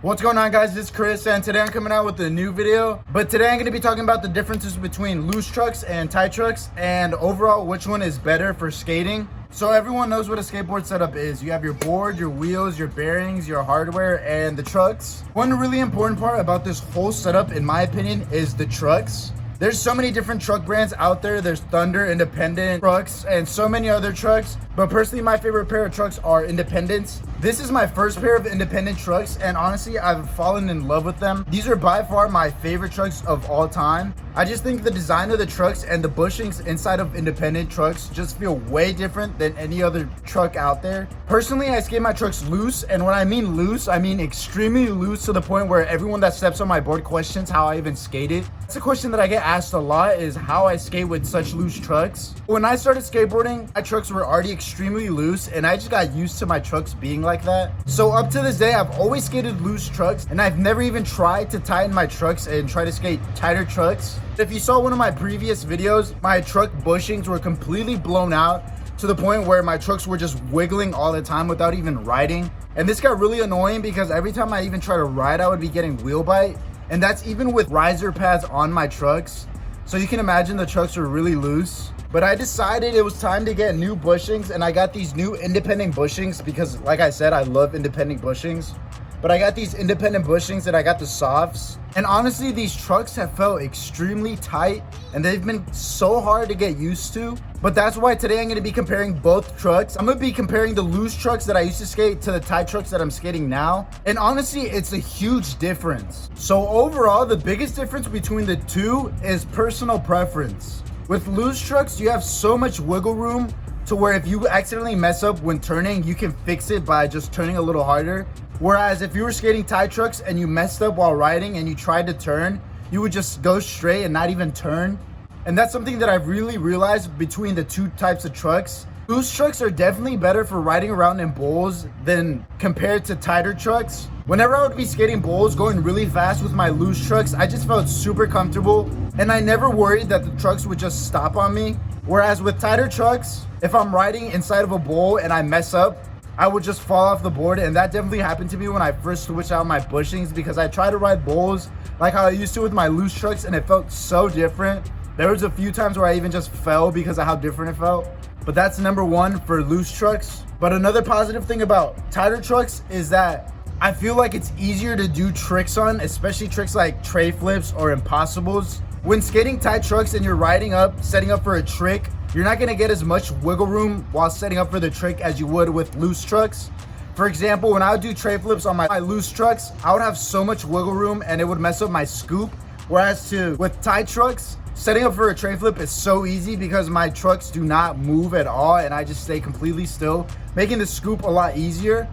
What's going on, guys? This is Chris, and today I'm coming out with a new video. But today I'm going to be talking about the differences between loose trucks and tight trucks, and overall which one is better for skating. So everyone knows what a skateboard setup is. You have your board, your wheels, your bearings, your hardware, and the trucks. One really important part about this whole setup, in my opinion, is the trucks. There's so many different truck brands out there. There's Thunder, Independent trucks, and so many other trucks. But personally, my favorite pair of trucks are Independents. This is my first pair of Independent trucks, and honestly, I've fallen in love with them. These are by far my favorite trucks of all time. I just think the design of the trucks and the bushings inside of Independent trucks just feel way different than any other truck out there. Personally, I skate my trucks loose, and when I mean loose, I mean extremely loose, to the point where everyone that steps on my board questions how I even skate it. It's a question that I get asked a lot, is how I skate with such loose trucks. When I started skateboarding, my trucks were already extremely loose, and I just got used to my trucks being like that. So up to this day, I've always skated loose trucks, and I've never even tried to tighten my trucks and try to skate tighter trucks. If you saw one of my previous videos, my truck bushings were completely blown out to the point where my trucks were just wiggling all the time without even riding. And this got really annoying because every time I even try to ride, I would be getting wheel bite. And that's even with riser pads on my trucks. So you can imagine the trucks were really loose. But I decided it was time to get new bushings, and I got these new independent bushings because, like I said, I love independent bushings. But I got these independent bushings and I got the softs. And honestly, these trucks have felt extremely tight, and they've been so hard to get used to. But that's why today I'm going to be comparing both trucks. I'm going to be comparing the loose trucks that I used to skate to the tight trucks that I'm skating now. And honestly, it's a huge difference. So overall, the biggest difference between the two is personal preference. With loose trucks, you have so much wiggle room to where if you accidentally mess up when turning, you can fix it by just turning a little harder. Whereas if you were skating tight trucks and you messed up while riding and you tried to turn, you would just go straight and not even turn. And that's something that I've really realized between the two types of trucks. Loose trucks are definitely better for riding around in bowls than compared to tighter trucks. Whenever I would be skating bowls going really fast with my loose trucks, I just felt super comfortable, and I never worried that the trucks would just stop on me. Whereas with tighter trucks, if I'm riding inside of a bowl and I mess up, I would just fall off the board. And that definitely happened to me when I first switched out my bushings, because I tried to ride bowls like how I used to with my loose trucks, and it felt so different. There was a few times where I even just fell because of how different it felt. But that's number one for loose trucks. But another positive thing about tighter trucks is that I feel like it's easier to do tricks on, especially tricks like tray flips or impossibles. When skating tight trucks and you're riding up, setting up for a trick, you're not gonna get as much wiggle room while setting up for the trick as you would with loose trucks. For example, when I would do tray flips on my loose trucks, I would have so much wiggle room and it would mess up my scoop. Whereas with tight trucks, setting up for a tray flip is so easy because my trucks do not move at all and I just stay completely still, making the scoop a lot easier.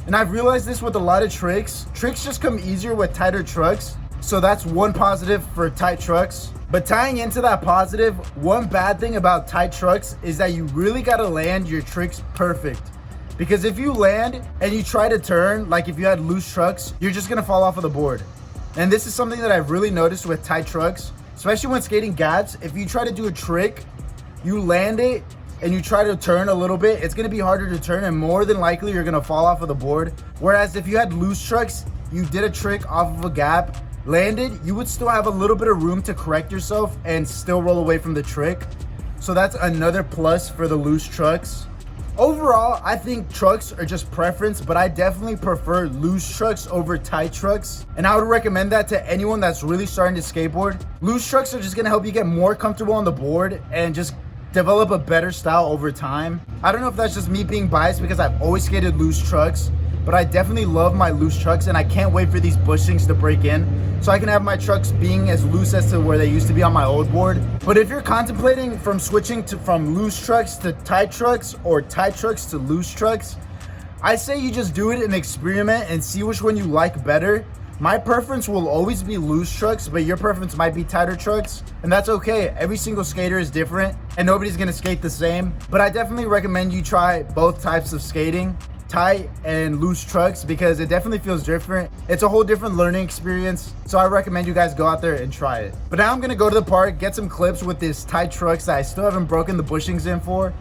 And I've realized this with a lot of tricks. Tricks just come easier with tighter trucks. So that's one positive for tight trucks. But tying into that positive, one bad thing about tight trucks is that you really gotta land your tricks perfect. Because if you land and you try to turn, like if you had loose trucks, you're just gonna fall off of the board. And this is something that I've really noticed with tight trucks, especially when skating gaps. If you try to do a trick, you land it, and you try to turn a little bit, it's gonna be harder to turn, and more than likely you're gonna fall off of the board. Whereas if you had loose trucks, you did a trick off of a gap, landed, you would still have a little bit of room to correct yourself and still roll away from the trick. So that's another plus for the loose trucks. Overall, I think trucks are just preference, but I definitely prefer loose trucks over tight trucks. And I would recommend that to anyone that's really starting to skateboard. Loose trucks are just gonna help you get more comfortable on the board and just develop a better style over time. I don't know if that's just me being biased because I've always skated loose trucks, but I definitely love my loose trucks, and I can't wait for these bushings to break in so I can have my trucks being as loose as to where they used to be on my old board. But if you're contemplating from switching from loose trucks to tight trucks or tight trucks to loose trucks, I say you just do it and experiment and see which one you like better. My preference will always be loose trucks, but your preference might be tighter trucks, and that's okay. Every single skater is different and nobody's gonna skate the same. But I definitely recommend you try both types of skating, tight and loose trucks, because it definitely feels different. It's a whole different learning experience. So I recommend you guys go out there and try it. But now I'm gonna go to the park, get some clips with this tight trucks that I still haven't broken the bushings in for.